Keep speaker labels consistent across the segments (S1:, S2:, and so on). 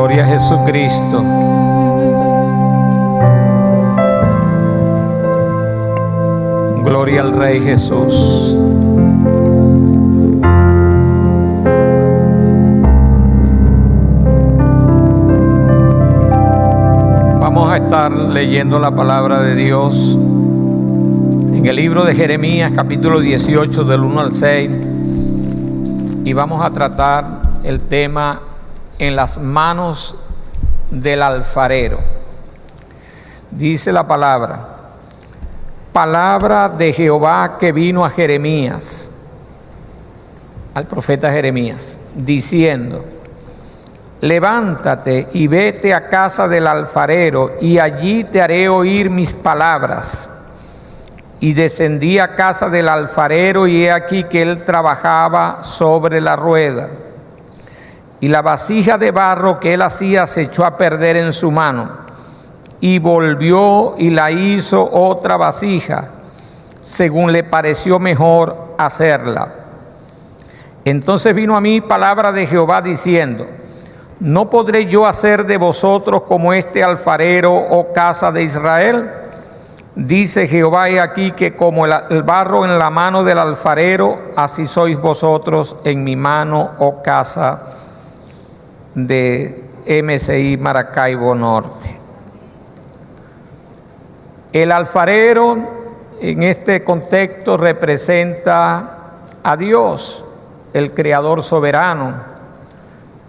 S1: Gloria a Jesucristo. Gloria al Rey Jesús. Vamos a estar leyendo la palabra de Dios en el libro de Jeremías, capítulo 18, del 1 al 6, y vamos a tratar el tema en las manos del alfarero. Dice la palabra de Jehová que vino a Jeremías, al profeta Jeremías, diciendo: levántate y vete a casa del alfarero, y allí te haré oír mis palabras. Y descendí a casa del alfarero, y he aquí que él trabajaba sobre la rueda. Y la vasija de barro que él hacía se echó a perder en su mano. Y volvió y la hizo otra vasija, según le pareció mejor hacerla. Entonces vino a mí palabra de Jehová diciendo: ¿no podré yo hacer de vosotros como este alfarero, oh casa de Israel? Dice Jehová: he aquí que como el barro en la mano del alfarero, así sois vosotros en mi mano, oh casa de MCI Maracaibo Norte. El alfarero en este contexto representa a Dios, el Creador soberano.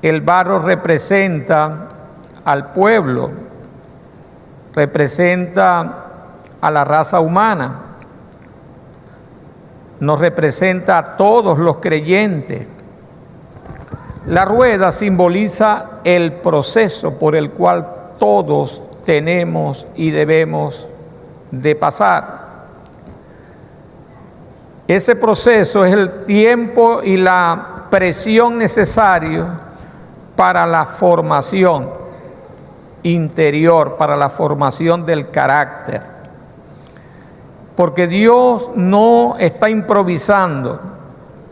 S1: El barro representa al pueblo, representa a la raza humana, nos representa a todos los creyentes. La rueda simboliza el proceso por el cual todos tenemos y debemos de pasar. Ese proceso es el tiempo y la presión necesario para la formación interior, para la formación del carácter. Porque Dios no está improvisando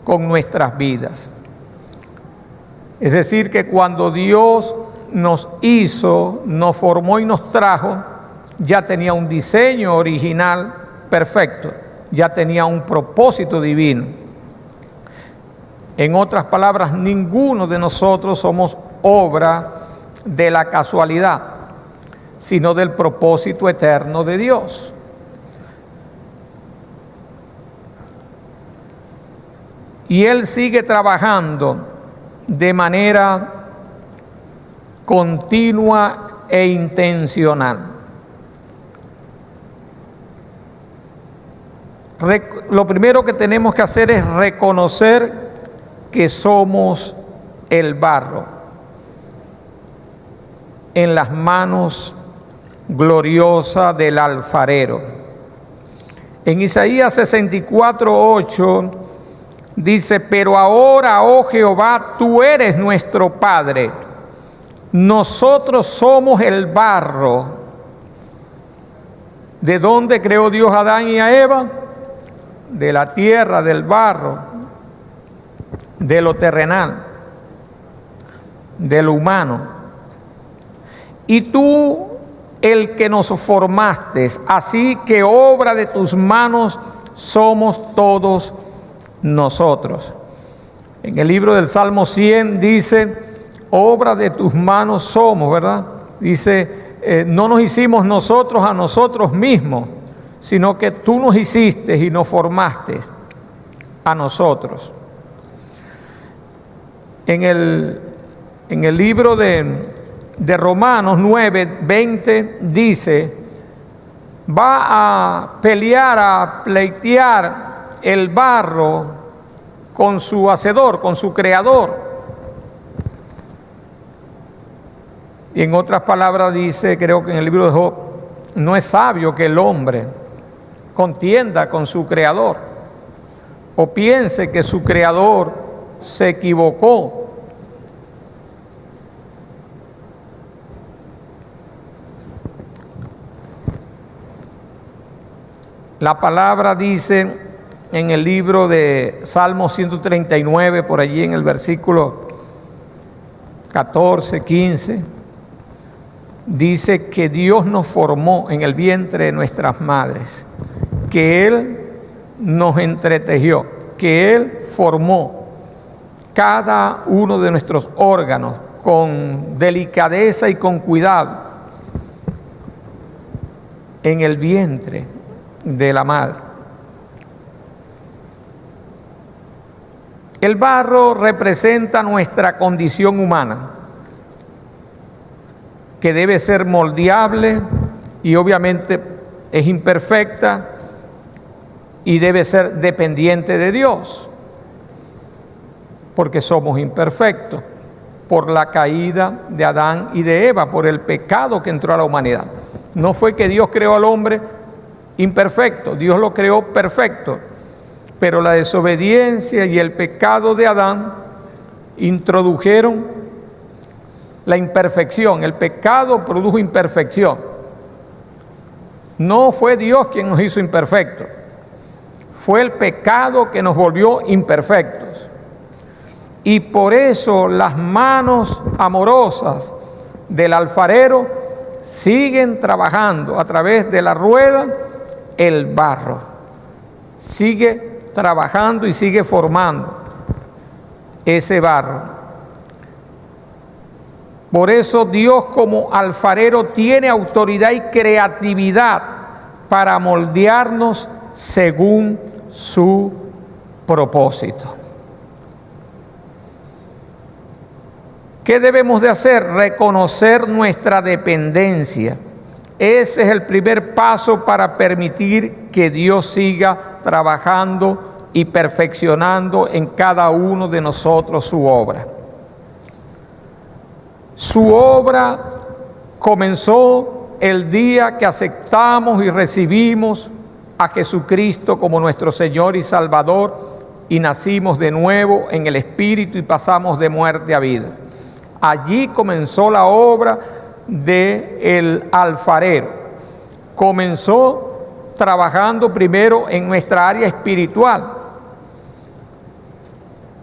S1: con nuestras vidas. Es decir, que cuando Dios nos hizo, nos formó y nos trajo, ya tenía un diseño original perfecto, ya tenía un propósito divino. En otras palabras, ninguno de nosotros somos obra de la casualidad, sino del propósito eterno de Dios. Y Él sigue trabajando de manera continua e intencional. Lo primero que tenemos que hacer es reconocer que somos el barro en las manos gloriosas del alfarero. En Isaías 64:8 dice: pero ahora, oh Jehová, tú eres nuestro Padre, nosotros somos el barro. ¿De dónde creó Dios a Adán y a Eva? De la tierra, del barro, de lo terrenal, de lo humano. Y tú, el que nos formaste, así que obra de tus manos somos todos nosotros. En el libro del Salmo 100 dice: obra de tus manos somos, ¿verdad? Dice, no nos hicimos nosotros a nosotros mismos, sino que tú nos hiciste y nos formaste a nosotros. En el libro de Romanos 9:20 dice: va a pelear, a pleitear el barro con su hacedor, con su creador. Y en otras palabras dice, creo que en el libro de Job: no es sabio que el hombre contienda con su creador, o piense que su creador se equivocó. La palabra dice en el libro de Salmo 139, por allí en el versículo 14, 15, dice que Dios nos formó en el vientre de nuestras madres, que Él nos entretejió, que Él formó cada uno de nuestros órganos con delicadeza y con cuidado en el vientre de la madre. El barro representa nuestra condición humana, que debe ser moldeable y obviamente es imperfecta y debe ser dependiente de Dios, porque somos imperfectos por la caída de Adán y de Eva, por el pecado que entró a la humanidad. No fue que Dios creó al hombre imperfecto, Dios lo creó perfecto, pero la desobediencia y el pecado de Adán introdujeron la imperfección. El pecado produjo imperfección. No fue Dios quien nos hizo imperfectos, fue el pecado que nos volvió imperfectos. Y por eso las manos amorosas del alfarero siguen trabajando a través de la rueda el barro. Sigue trabajando y sigue formando ese barro. Por eso Dios como alfarero tiene autoridad y creatividad para moldearnos según su propósito. ¿Qué debemos de hacer? Reconocer nuestra dependencia. Ese es el primer paso para permitir que Dios siga trabajando y perfeccionando en cada uno de nosotros su obra. Su obra comenzó el día que aceptamos y recibimos a Jesucristo como nuestro Señor y Salvador y nacimos de nuevo en el Espíritu y pasamos de muerte a vida. Allí comenzó la obra del alfarero. Comenzó trabajando primero en nuestra área espiritual.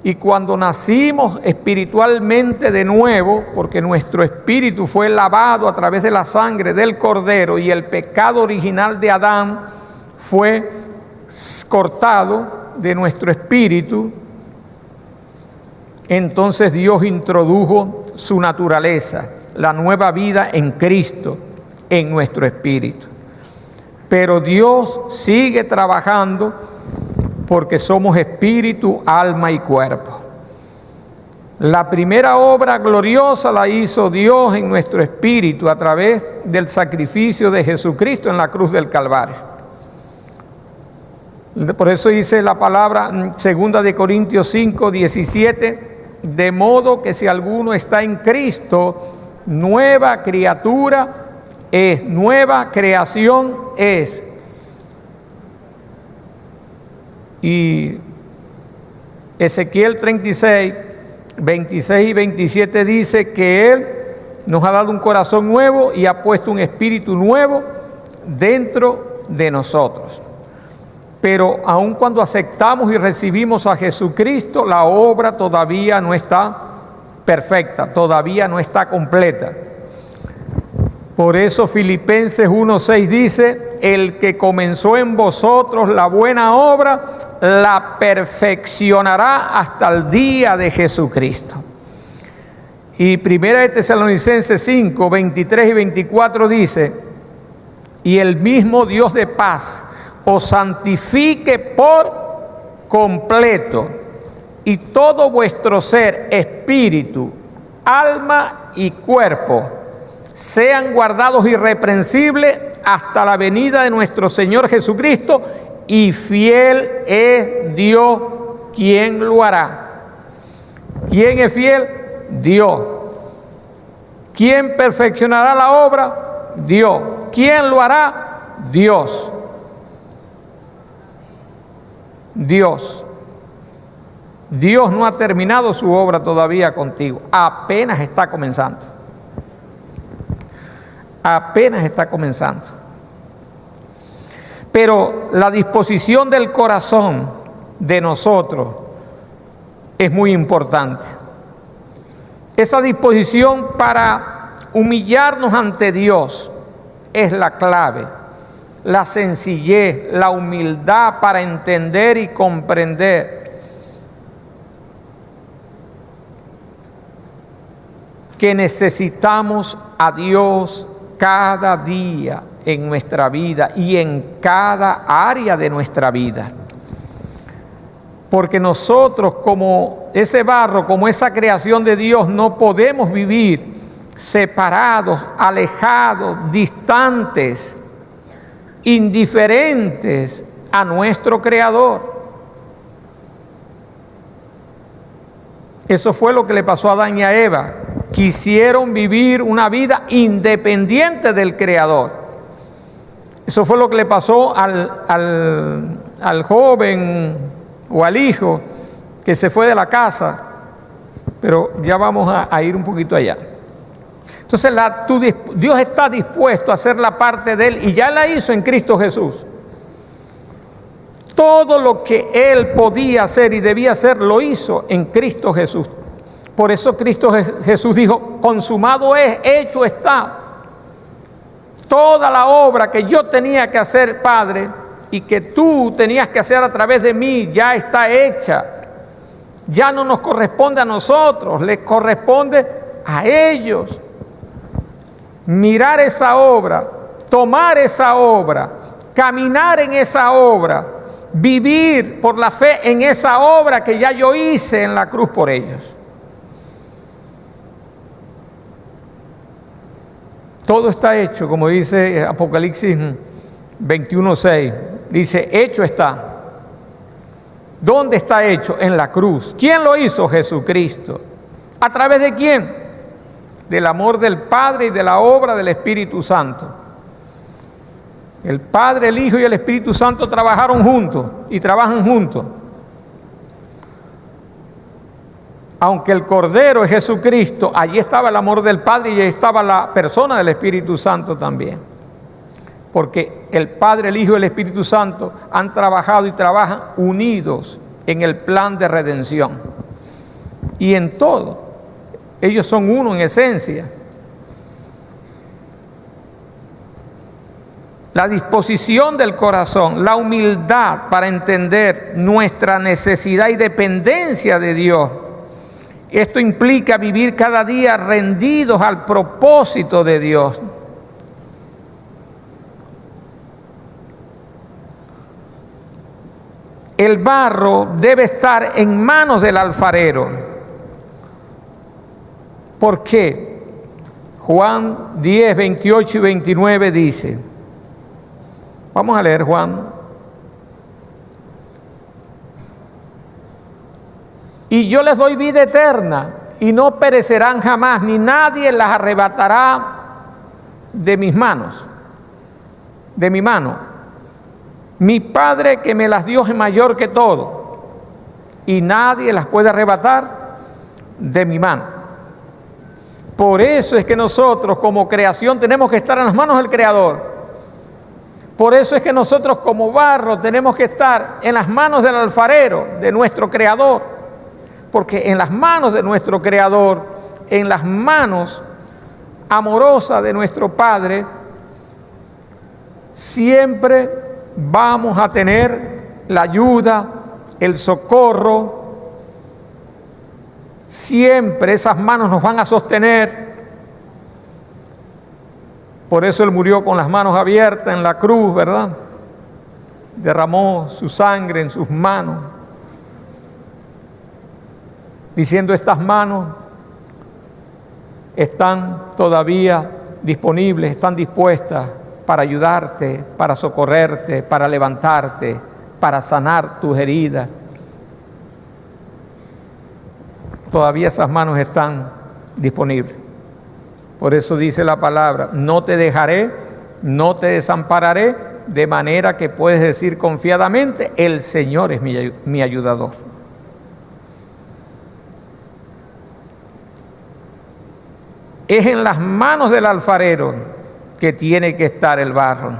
S1: Y cuando nacimos espiritualmente de nuevo, porque nuestro espíritu fue lavado a través de la sangre del Cordero y el pecado original de Adán fue cortado de nuestro espíritu, entonces Dios introdujo su naturaleza, la nueva vida en Cristo, en nuestro espíritu. Pero Dios sigue trabajando porque somos espíritu, alma y cuerpo. La primera obra gloriosa la hizo Dios en nuestro espíritu a través del sacrificio de Jesucristo en la cruz del Calvario. Por eso dice la palabra en 2 Corintios 5, 17, de modo que si alguno está en Cristo, nueva criatura es, nueva creación es. Y Ezequiel 36, 26 y 27 dice que Él nos ha dado un corazón nuevo y ha puesto un espíritu nuevo dentro de nosotros. Pero aun cuando aceptamos y recibimos a Jesucristo, la obra todavía no está perfecta, todavía no está completa. Por eso Filipenses 1:6 dice, el que comenzó en vosotros la buena obra, la perfeccionará hasta el día de Jesucristo. Y 1 Tesalonicenses 5, 23 y 24 dice, y el mismo Dios de paz os santifique por completo, y todo vuestro ser, espíritu, alma y cuerpo, sean guardados irreprensibles hasta la venida de nuestro Señor Jesucristo, y fiel es Dios quien lo hará. ¿Quién es fiel? Dios. ¿Quién perfeccionará la obra? Dios. ¿Quién lo hará? Dios. Dios. Dios no ha terminado su obra todavía contigo, apenas está comenzando. Apenas está comenzando. Pero la disposición del corazón de nosotros es muy importante. Esa disposición para Humillarnos ante Dios es la clave. La sencillez, la humildad para entender y comprender que necesitamos a Dios cada día en nuestra vida y en cada área de nuestra vida. Porque nosotros, como ese barro, como esa creación de Dios, no podemos vivir separados, alejados, distantes, indiferentes a nuestro Creador. Eso fue lo que le pasó a Adán y a Eva. Quisieron vivir una vida independiente del Creador. Eso fue lo que le pasó al joven o al hijo que se fue de la casa. Pero ya vamos a ir un poquito allá. Entonces Dios está dispuesto a hacer la parte de Él y ya la hizo en Cristo Jesús. Todo lo que Él podía hacer y debía hacer lo hizo en Cristo Jesús. Por eso Cristo Jesús dijo, consumado es, hecho está. Toda la obra que yo tenía que hacer, Padre, y que tú tenías que hacer a través de mí, ya está hecha. Ya no nos corresponde a nosotros, les corresponde a ellos. Mirar esa obra, tomar esa obra, caminar en esa obra, vivir por la fe en esa obra que ya yo hice en la cruz por ellos. Todo está hecho, como dice Apocalipsis 21:6. Dice, hecho está. ¿Dónde está hecho? En la cruz. ¿Quién lo hizo? Jesucristo. ¿A través de quién? Del amor del Padre y de la obra del Espíritu Santo. El Padre, el Hijo y el Espíritu Santo trabajaron juntos y trabajan juntos. Aunque el Cordero es Jesucristo, allí estaba el amor del Padre y allí estaba la persona del Espíritu Santo también. Porque el Padre, el Hijo y el Espíritu Santo han trabajado y trabajan unidos en el plan de redención. Y en todo. Ellos son uno en esencia. La disposición del corazón, la humildad para entender nuestra necesidad y dependencia de Dios. Esto implica vivir cada día rendidos al propósito de Dios. El barro debe estar en manos del alfarero. ¿Por qué? Juan 10, 28 y 29 dice, vamos a leer Juan. Y yo les doy vida eterna y no perecerán jamás, ni nadie las arrebatará de mis manos, de mi mano. Mi Padre que me las dio es mayor que todo y nadie las puede arrebatar de mi mano. Por eso es que nosotros como creación tenemos que estar en las manos del Creador. Por eso es que nosotros como barro tenemos que estar en las manos del alfarero, de nuestro Creador. Porque en las manos de nuestro Creador, en las manos amorosas de nuestro Padre, siempre vamos a tener la ayuda, el socorro. Siempre esas manos nos van a sostener. Por eso Él murió con las manos abiertas en la cruz, ¿verdad? Derramó su sangre en sus manos, diciendo, estas manos están todavía disponibles, están dispuestas para ayudarte, para socorrerte, para levantarte, para sanar tus heridas. Todavía esas manos están disponibles. Por eso dice la palabra, no te dejaré, no te desampararé, de manera que puedes decir confiadamente, el Señor es mi ayudador. Es en las manos del alfarero que tiene que estar el barro.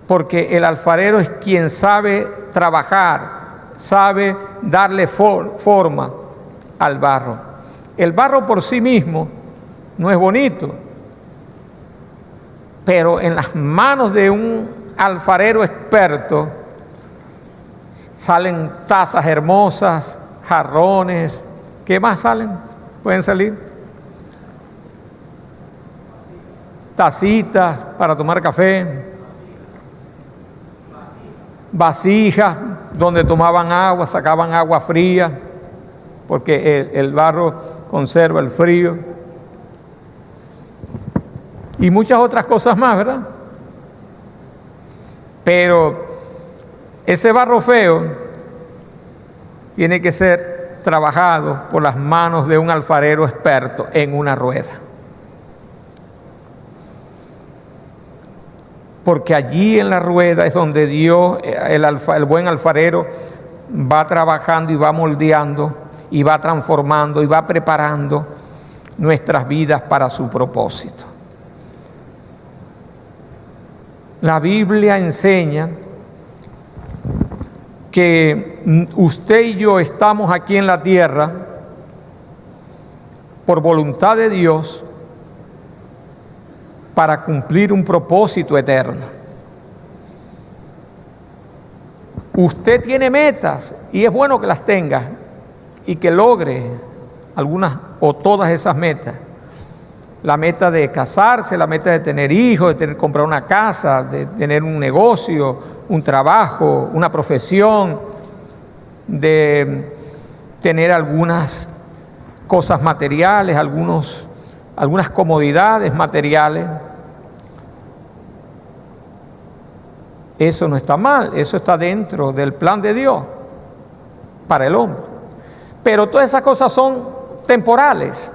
S1: Porque el alfarero es quien sabe trabajar, sabe darle forma al barro. El barro por sí mismo no es bonito. Pero en las manos de un alfarero experto salen tazas hermosas, jarrones. ¿Qué más salen? ¿Pueden salir? Tacitas para tomar café, vasijas donde tomaban agua, sacaban agua fría, porque el barro conserva el frío. Y muchas otras cosas más, ¿verdad? Pero ese barro feo tiene que ser trabajado por las manos de un alfarero experto en una rueda. Porque allí en la rueda es donde Dios, el buen alfarero, va trabajando y va moldeando y va transformando y va preparando nuestras vidas para su propósito. La Biblia enseña que usted y yo estamos aquí en la tierra por voluntad de Dios para cumplir un propósito eterno. Usted tiene metas y es bueno que las tenga y que logre algunas o todas esas metas. La meta de casarse, la meta de tener hijos, de comprar una casa, de tener un negocio, un trabajo, una profesión, de tener algunas cosas materiales, algunas comodidades materiales. Eso no está mal, eso está dentro del plan de Dios para el hombre. Pero todas esas cosas son temporales.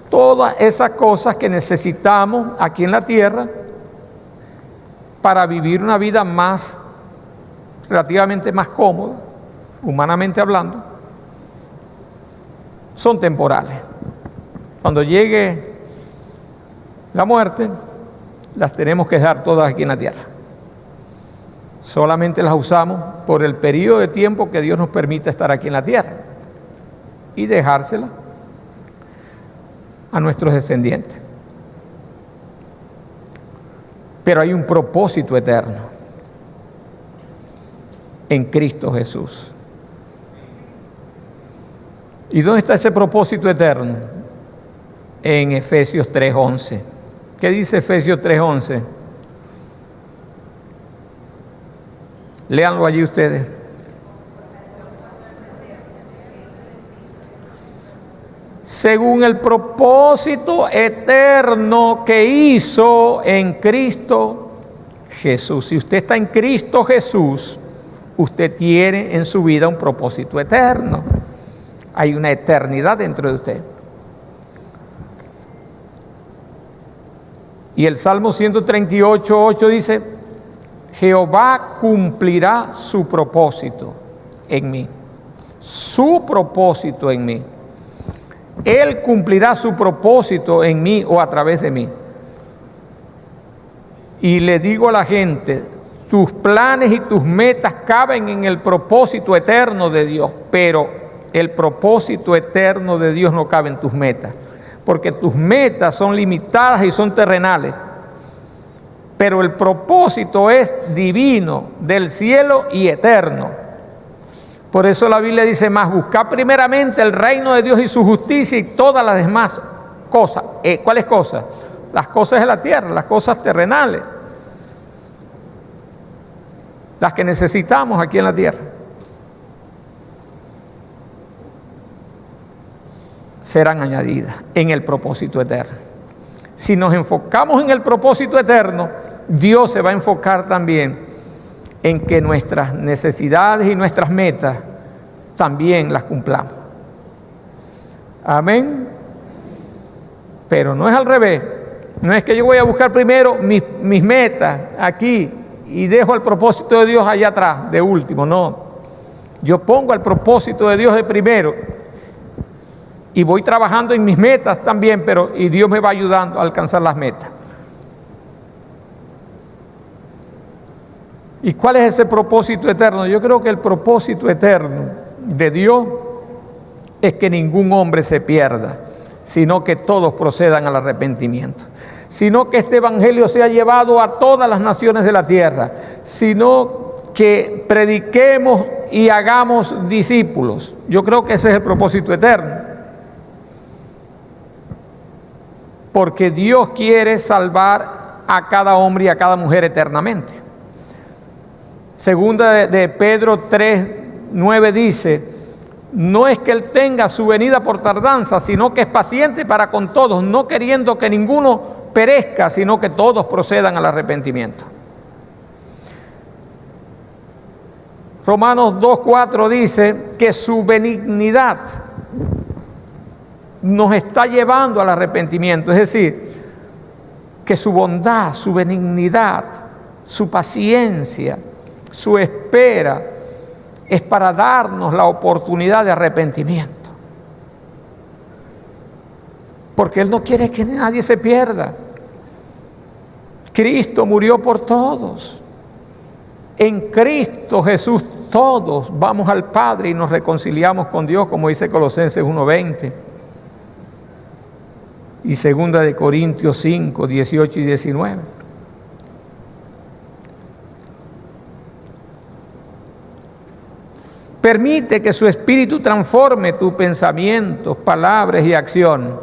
S1: Todas esas cosas que necesitamos aquí en la tierra para vivir una vida relativamente más cómoda, humanamente hablando, son temporales. Cuando llegue la muerte, las tenemos que dejar todas aquí en la tierra. Solamente las usamos por el periodo de tiempo que Dios nos permite estar aquí en la tierra y dejárselas a nuestros descendientes. Pero hay un propósito eterno en Cristo Jesús. ¿Y dónde está ese propósito eterno? En Efesios 3:11. ¿Qué dice Efesios 3:11? Léanlo allí ustedes. Según el propósito eterno que hizo en Cristo Jesús. Si usted está en Cristo Jesús, usted tiene en su vida un propósito eterno. Hay una eternidad dentro de usted. Y el Salmo 138:8 dice: Jehová cumplirá su propósito en mí. Su propósito en mí. Él cumplirá su propósito en mí o a través de mí. Y le digo a la gente, tus planes y tus metas caben en el propósito eterno de Dios, pero el propósito eterno de Dios no cabe en tus metas, porque tus metas son limitadas y son terrenales. Pero el propósito es divino, del cielo y eterno. Por eso la Biblia dice: más buscad primeramente el reino de Dios y su justicia, y todas las demás cosas. ¿Cuáles cosas? Las cosas de la tierra, las cosas terrenales, las que necesitamos aquí en la tierra, serán añadidas en el propósito eterno. Si nos enfocamos en el propósito eterno, Dios se va a enfocar también en que nuestras necesidades y nuestras metas también las cumplamos. Amén. Pero no es al revés. No es que yo voy a buscar primero mis metas aquí y dejo el propósito de Dios allá atrás, de último. No. Yo pongo el propósito de Dios de primero y voy trabajando en mis metas también, y Dios me va ayudando a alcanzar las metas. ¿Y cuál es ese propósito eterno? Yo creo que el propósito eterno de Dios es que ningún hombre se pierda, sino que todos procedan al arrepentimiento. Sino que este evangelio sea llevado a todas las naciones de la tierra, sino que prediquemos y hagamos discípulos. Yo creo que ese es el propósito eterno. Porque Dios quiere salvar a cada hombre y a cada mujer eternamente. Segunda de Pedro 3:9 dice: no es que Él tenga su venida por tardanza, sino que es paciente para con todos, no queriendo que ninguno perezca, sino que todos procedan al arrepentimiento. Romanos 2:4 dice que su benignidad nos está llevando al arrepentimiento, es decir, que su bondad, su benignidad, su paciencia, su espera es para darnos la oportunidad de arrepentimiento. Porque Él no quiere que nadie se pierda. Cristo murió por todos. En Cristo Jesús todos vamos al Padre y nos reconciliamos con Dios, como dice Colosenses 1:20. Y 2 de Corintios 5:18 y 19. Permite que su Espíritu transforme tus pensamientos, palabras y acción.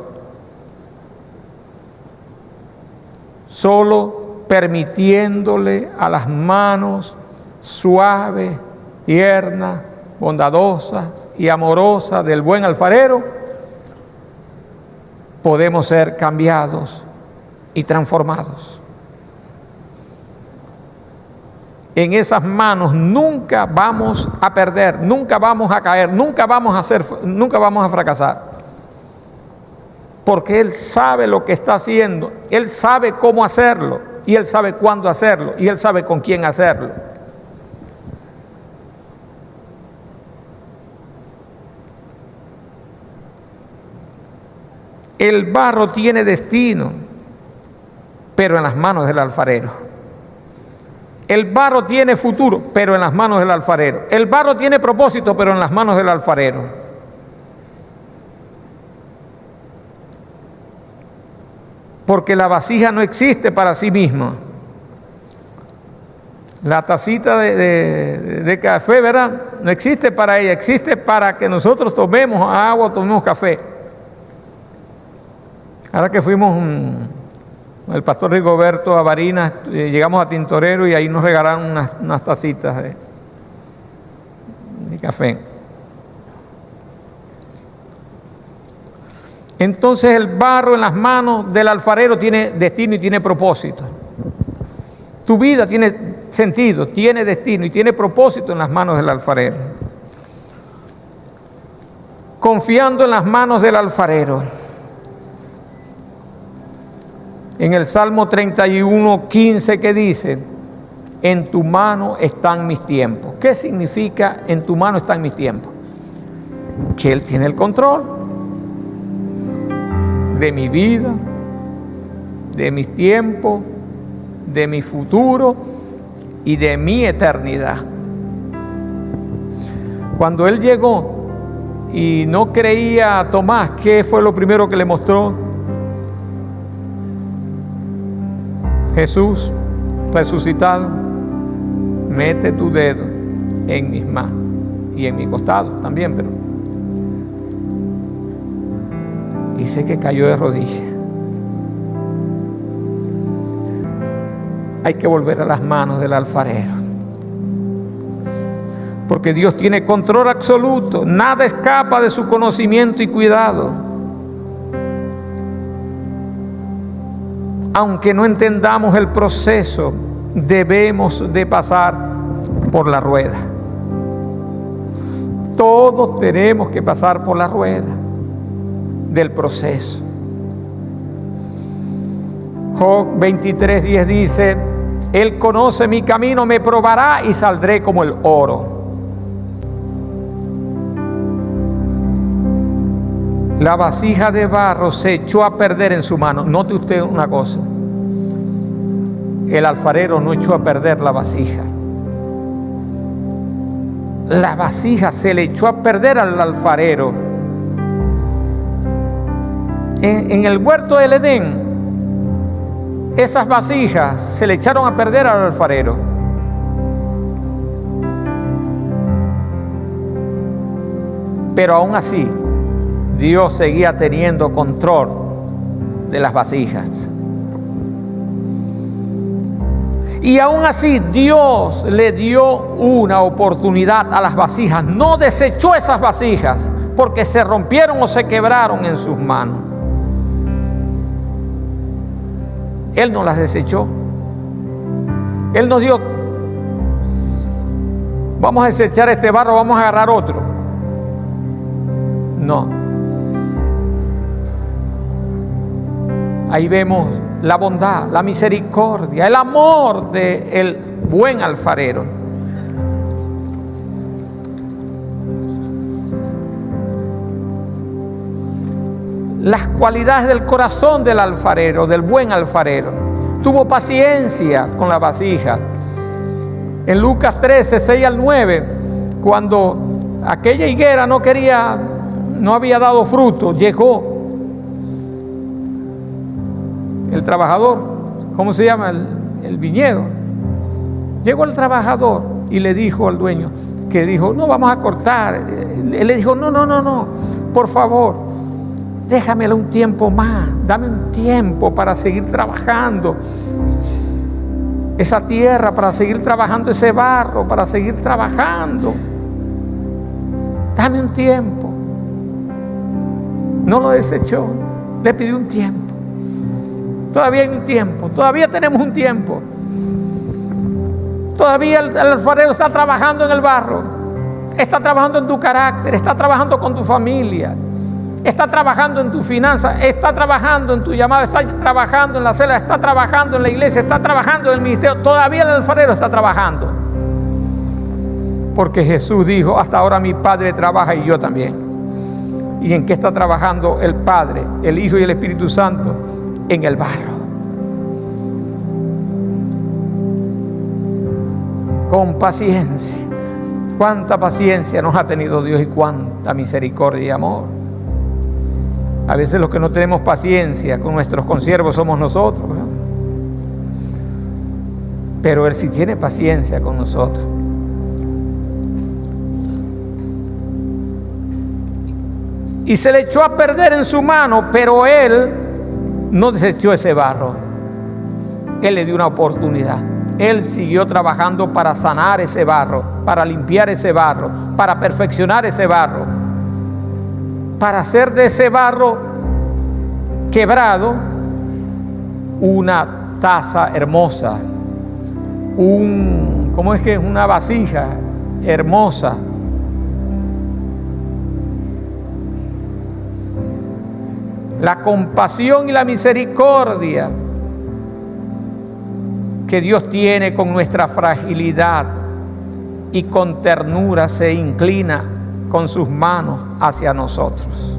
S1: Solo permitiéndole a las manos suaves, tiernas, bondadosas y amorosas del buen alfarero, podemos ser cambiados y transformados. En esas manos nunca vamos a perder, nunca vamos a caer, nunca vamos a fracasar. Porque Él sabe lo que está haciendo, Él sabe cómo hacerlo, y Él sabe cuándo hacerlo, y Él sabe con quién hacerlo. El barro tiene destino, pero en las manos del alfarero. El barro tiene futuro, pero en las manos del alfarero. El barro tiene propósito, pero en las manos del alfarero. Porque la vasija no existe para sí misma. La tacita de café, ¿verdad? No existe para ella, existe para que nosotros tomemos agua, tomemos café. Ahora que fuimos el pastor Rigoberto a Barinas, llegamos a Tintorero y ahí nos regalaron unas tacitas de café. Entonces el barro en las manos del alfarero tiene destino y tiene propósito. Tu vida tiene sentido, tiene destino y tiene propósito en las manos del alfarero. Confiando en las manos del alfarero. En el Salmo 31:15 que dice: en tu mano están mis tiempos. ¿Qué significa en tu mano están mis tiempos? Que Él tiene el control de mi vida, de mis tiempos, de mi futuro y de mi eternidad. Cuando Él llegó y no creía a Tomás, ¿qué fue lo primero que le mostró? Jesús resucitado. Mete tu dedo en mis manos y en mi costado también, pero dice que cayó de rodillas. Hay que volver a las manos del alfarero, porque Dios tiene control absoluto, nada escapa de su conocimiento y cuidado. Aunque no entendamos el proceso, debemos de pasar por la rueda. Todos tenemos que pasar por la rueda del proceso. Job 23:10 dice: Él conoce mi camino, me probará y saldré como el oro. La vasija de barro se echó a perder en su mano. Note usted una cosa: el alfarero no echó a perder la vasija. La vasija se le echó a perder al alfarero. En el huerto del Edén, esas vasijas se le echaron a perder al alfarero. Pero aún así, Dios seguía teniendo control de las vasijas. Y aún así, Dios le dio una oportunidad a las vasijas. No desechó esas vasijas porque se rompieron o se quebraron en sus manos. Él no las desechó. Él nos dio: vamos a desechar este barro, vamos a agarrar otro. No. Ahí vemos la bondad, la misericordia, el amor del buen alfarero. Las cualidades del corazón del alfarero, del buen alfarero. Tuvo paciencia con la vasija. En Lucas 13, 6 al 9, cuando aquella higuera no había dado fruto, llegó el trabajador, ¿cómo se llama? El viñedo. Llegó el trabajador y le dijo al dueño, que dijo: no, vamos a cortar. Él le dijo: no, por favor, déjamelo un tiempo más, dame un tiempo para seguir trabajando esa tierra, para seguir trabajando ese barro, para seguir trabajando. Dame un tiempo. No lo desechó, le pidió un tiempo. Todavía hay un tiempo, todavía tenemos un tiempo. Todavía el alfarero está trabajando en el barro, está trabajando en tu carácter, está trabajando con tu familia, está trabajando en tu finanza, está trabajando en tu llamado, está trabajando en la celda, está trabajando en la iglesia, está trabajando en el ministerio. Todavía el alfarero está trabajando. Porque Jesús dijo: hasta ahora mi Padre trabaja y yo también. ¿Y en qué está trabajando el Padre, el Hijo y el Espíritu Santo? En el barro. Con paciencia. Cuánta paciencia nos ha tenido Dios y cuánta misericordia y amor. A veces los que no tenemos paciencia con nuestros consiervos somos nosotros, ¿verdad? Pero Él sí tiene paciencia con nosotros. Y se le echó a perder en su mano, pero Él no desechó ese barro. Él le dio una oportunidad. Él siguió trabajando para sanar ese barro, para limpiar ese barro, para perfeccionar ese barro, para hacer de ese barro quebrado una taza hermosa, una vasija hermosa. La compasión y la misericordia que Dios tiene con nuestra fragilidad y con ternura se inclina con sus manos hacia nosotros.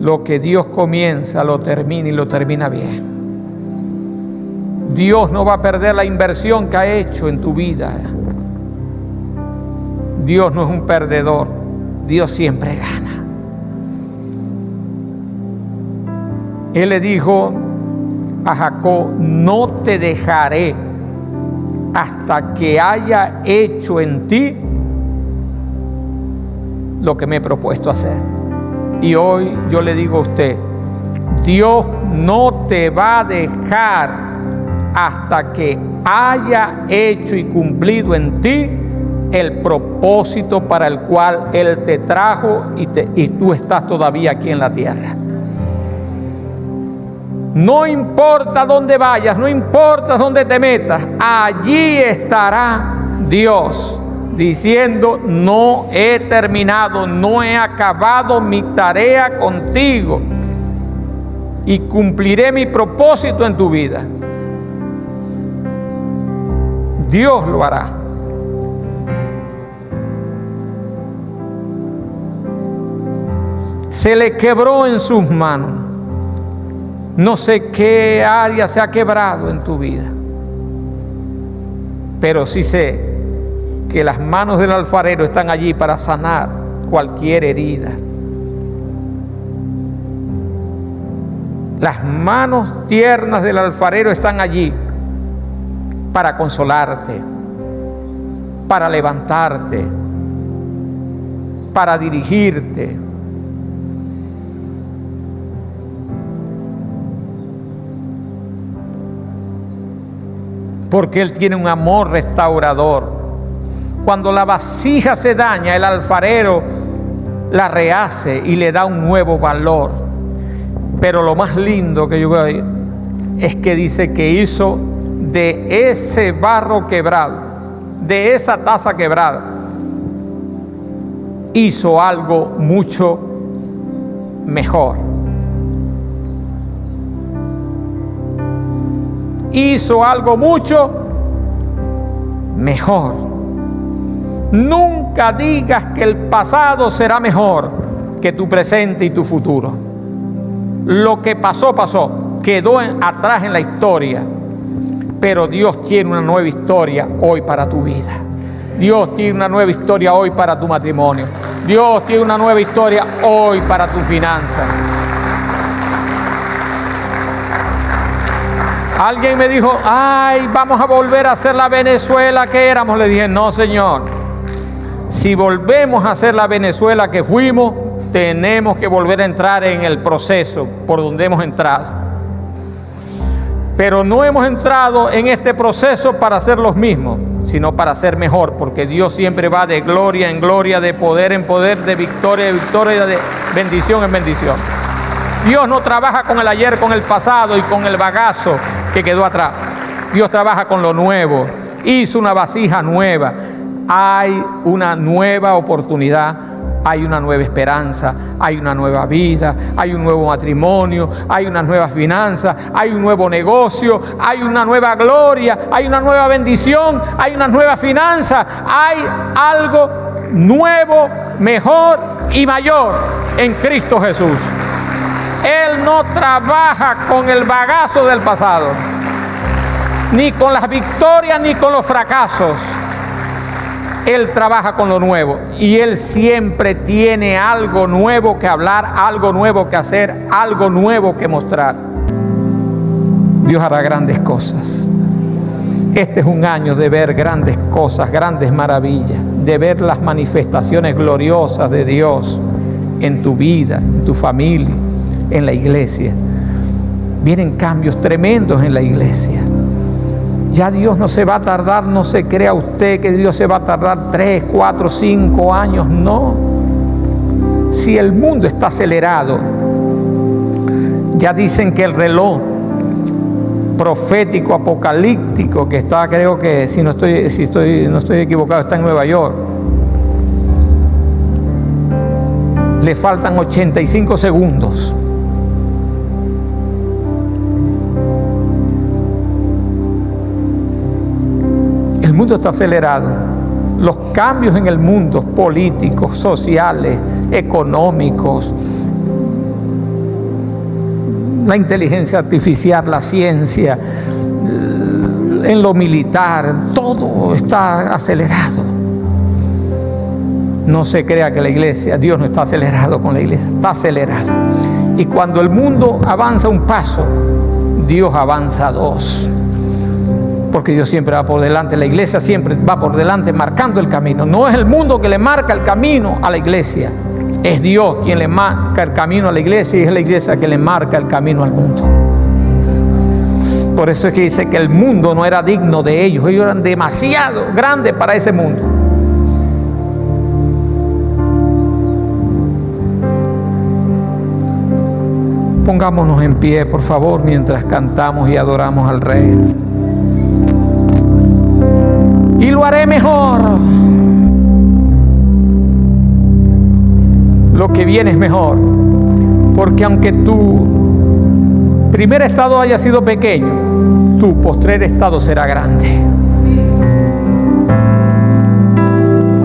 S1: Lo que Dios comienza lo termina y lo termina bien. Dios no va a perder la inversión que ha hecho en tu vida. Dios no es un perdedor, Dios siempre gana. Él le dijo a Jacob: no te dejaré hasta que haya hecho en ti lo que me he propuesto hacer. Y hoy yo le digo a usted: Dios no te va a dejar hasta que haya hecho y cumplido en ti el propósito para el cual Él te trajo y tú estás todavía aquí en la tierra. No importa dónde vayas, no importa dónde te metas, allí estará Dios diciendo: no he terminado, no he acabado mi tarea contigo y cumpliré mi propósito en tu vida. Dios lo hará. Se le quebró en sus manos. No sé qué área se ha quebrado en tu vida, pero sí sé que las manos del alfarero están allí para sanar cualquier herida. Las manos tiernas del alfarero están allí para consolarte, para levantarte, para dirigirte. Porque Él tiene un amor restaurador. Cuando la vasija se daña, el alfarero la rehace y le da un nuevo valor. Pero lo más lindo que yo veo ahí es que dice que hizo de ese barro quebrado, de esa taza quebrada, hizo algo mucho mejor. Hizo algo mucho mejor. Nunca digas que el pasado será mejor que tu presente y tu futuro. Lo que pasó, pasó. Quedó atrás en la historia. Pero Dios tiene una nueva historia hoy para tu vida. Dios tiene una nueva historia hoy para tu matrimonio. Dios tiene una nueva historia hoy para tu finanza. Alguien me dijo, ay, vamos a volver a ser la Venezuela que éramos. Le dije, no, Señor. Si volvemos a ser la Venezuela que fuimos, tenemos que volver a entrar en el proceso por donde hemos entrado. Pero no hemos entrado en este proceso para ser los mismos, sino para ser mejor, porque Dios siempre va de gloria en gloria, de poder en poder, de victoria en victoria, de bendición en bendición. Dios no trabaja con el ayer, con el pasado y con el bagazo que quedó atrás. Dios trabaja con lo nuevo. Hizo una vasija nueva. Hay una nueva oportunidad, hay una nueva esperanza, hay una nueva vida, hay un nuevo matrimonio, hay unas nuevas finanzas, hay un nuevo negocio, hay una nueva gloria, hay una nueva bendición, hay una nueva finanza, hay algo nuevo, mejor y mayor en Cristo Jesús. Él no trabaja con el bagazo del pasado, ni con las victorias, ni con los fracasos. Él trabaja con lo nuevo y Él siempre tiene algo nuevo que hablar, algo nuevo que hacer, algo nuevo que mostrar. Dios hará grandes cosas. Este es un año de ver grandes cosas, grandes maravillas, de ver las manifestaciones gloriosas de Dios en tu vida, en tu familia, en la iglesia. Vienen cambios tremendos en la iglesia. Ya Dios no se va a tardar, no se crea usted que Dios se va a tardar 3, 4, 5 años, no. Si el mundo está acelerado, ya dicen que el reloj profético, apocalíptico, que está, creo que, no estoy equivocado, está en Nueva York, le faltan 85 segundos. El mundo está acelerado. Los cambios en el mundo, políticos, sociales, económicos, la inteligencia artificial, la ciencia, en lo militar, todo está acelerado. No se crea que la iglesia, Dios no está acelerado con la iglesia, está acelerado. Y cuando el mundo avanza un paso, Dios avanza 2. Porque Dios siempre va por delante, la iglesia siempre va por delante marcando el camino. No es el mundo que le marca el camino a la iglesia, es Dios quien le marca el camino a la iglesia y es la iglesia que le marca el camino al mundo. Por eso es que dice que el mundo no era digno de ellos eran demasiado grandes para ese mundo. Pongámonos en pie, por favor, mientras cantamos y adoramos al Rey. Y lo haré mejor. Lo que viene es mejor. Porque aunque tu primer estado haya sido pequeño, tu postrer estado será grande.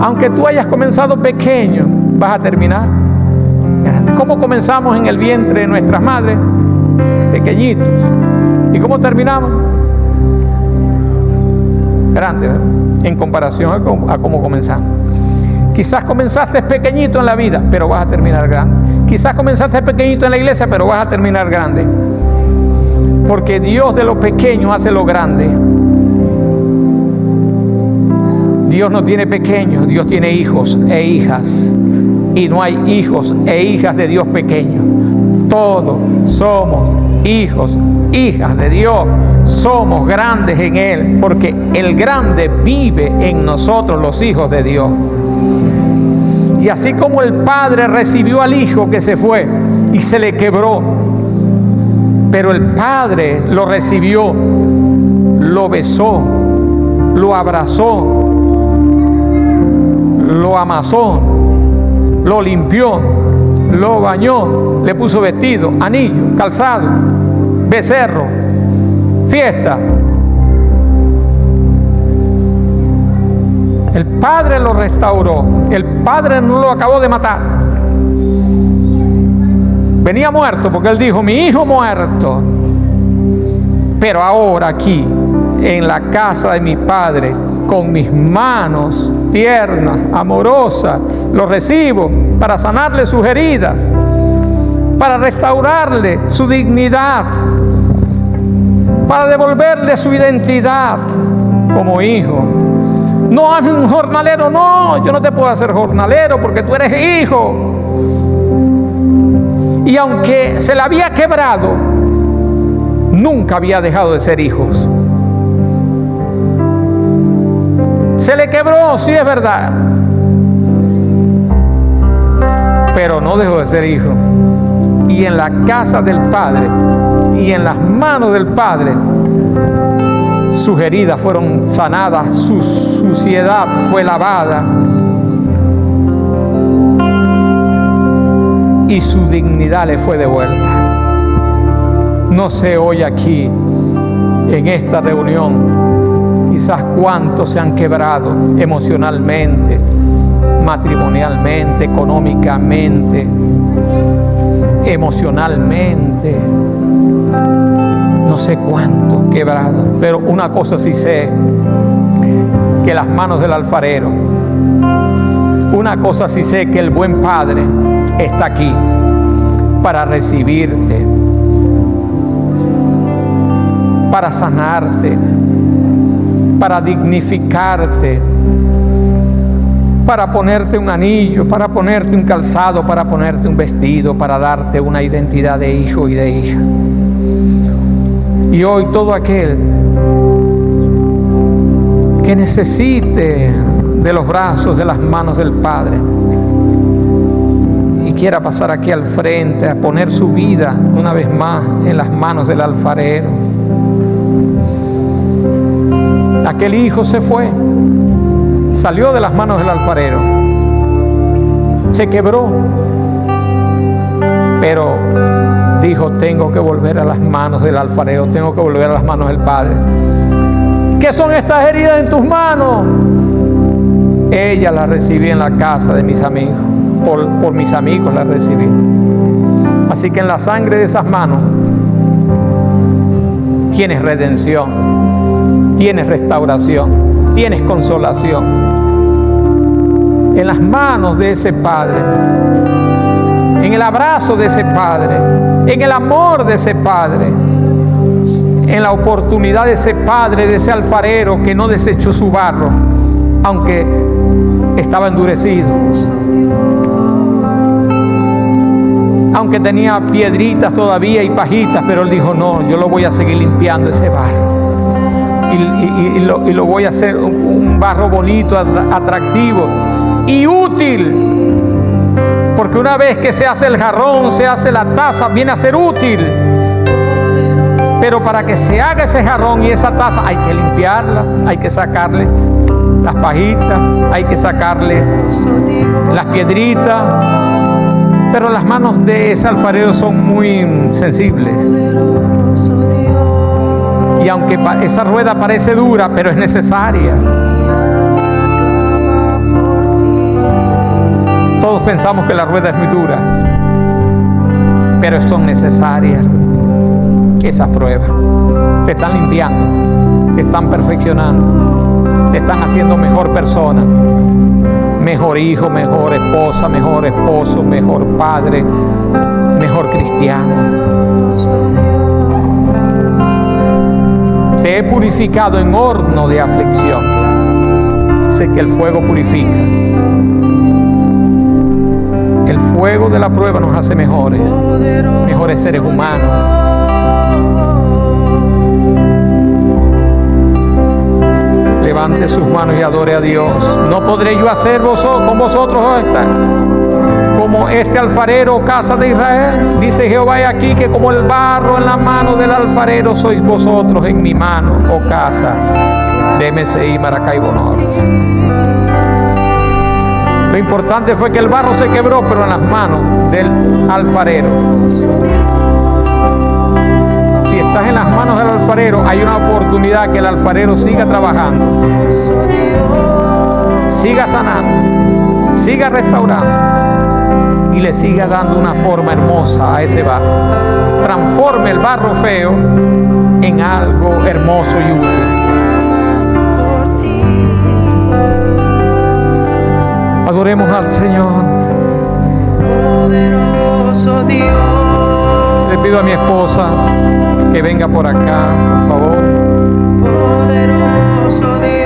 S1: Aunque tú hayas comenzado pequeño, vas a terminar grande. ¿Cómo comenzamos en el vientre de nuestras madres? Pequeñitos. ¿Y cómo terminamos? Grande, ¿verdad? en comparación a cómo comenzamos. Quizás comenzaste pequeñito en la vida, pero vas a terminar grande. Quizás comenzaste pequeñito en la iglesia, pero vas a terminar grande. Porque Dios de lo pequeño hace lo grande. Dios no tiene pequeños, Dios tiene hijos e hijas. Y no hay hijos e hijas de Dios pequeños. Todos somos hijos, hijas de Dios. Somos grandes en Él, porque el grande vive en nosotros, los hijos de Dios. Y así como el Padre recibió al Hijo que se fue y se le quebró, pero el Padre lo recibió, lo besó, lo abrazó, lo amasó, lo limpió, lo bañó, le puso vestido, anillo, calzado, becerro, fiesta. El Padre lo restauró. El Padre no lo acabó de matar. Venía muerto porque Él dijo: mi hijo muerto. Pero ahora aquí, en la casa de mi Padre, con mis manos tiernas, amorosas, lo recibo para sanarle sus heridas, para restaurarle su dignidad, para devolverle su identidad como hijo. No, hazme un jornalero. No, yo no te puedo hacer jornalero porque tú eres hijo. Y aunque se le había quebrado, nunca había dejado de ser hijos. Se le quebró, sí es verdad, pero no dejó de ser hijo. Y en la casa del Padre y en las manos del Padre, sus heridas fueron sanadas, su suciedad fue lavada y su dignidad le fue devuelta. No sé hoy aquí, en esta reunión, quizás cuántos se han quebrado emocionalmente, matrimonialmente, económicamente, emocionalmente. No sé cuántos quebrados, pero una cosa sí sé, que las manos del alfarero, una cosa sí sé, que el buen Padre está aquí para recibirte, para sanarte, para dignificarte, para ponerte un anillo, para ponerte un calzado, para ponerte un vestido, para darte una identidad de hijo y de hija. Y hoy todo aquel que necesite de los brazos, de las manos del Padre y quiera pasar aquí al frente a poner su vida una vez más en las manos del alfarero. Aquel hijo se fue, salió de las manos del alfarero, se quebró, pero dijo: tengo que volver a las manos del alfarero, tengo que volver a las manos del Padre. ¿Qué son estas heridas en tus manos? Ella las recibí en la casa de mis amigos, por mis amigos las recibí. Así que en la sangre de esas manos tienes redención, tienes restauración, tienes consolación. En las manos de ese Padre, en el abrazo de ese Padre, en el amor de ese Padre, en la oportunidad de ese Padre, de ese alfarero que no desechó su barro, aunque estaba endurecido, aunque tenía piedritas todavía y pajitas, pero Él dijo: no, yo lo voy a seguir limpiando ese barro y lo voy a hacer un barro bonito, atractivo y útil. Porque una vez que se hace el jarrón, se hace la taza, viene a ser útil. Pero para que se haga ese jarrón y esa taza, hay que limpiarla, hay que sacarle las pajitas, hay que sacarle las piedritas. Pero las manos de ese alfarero son muy sensibles. Y aunque esa rueda parece dura, pero es necesaria. Todos pensamos que la rueda es muy dura, pero son necesarias esas pruebas. Te están limpiando, te están perfeccionando, te están haciendo mejor persona, mejor hijo, mejor esposa, mejor esposo, mejor padre, mejor cristiano. Te he purificado en horno de aflicción. Sé que el fuego purifica. El fuego de la prueba nos hace mejores seres humanos. Levante sus manos y adore a Dios. No podré yo hacer con vosotros como este alfarero, casa de Israel. Dice Jehová, he aquí que como el barro en la mano del alfarero sois vosotros en mi mano, oh casa de MCI Maracaibo Norte. Lo importante fue que el barro se quebró, pero en las manos del alfarero. Si estás en las manos del alfarero, hay una oportunidad que el alfarero siga trabajando, siga sanando, siga restaurando y le siga dando una forma hermosa a ese barro. Transforme el barro feo en algo hermoso y útil. Adoremos al Señor. Poderoso Dios. Le pido a mi esposa que venga por acá, por favor. Poderoso Dios.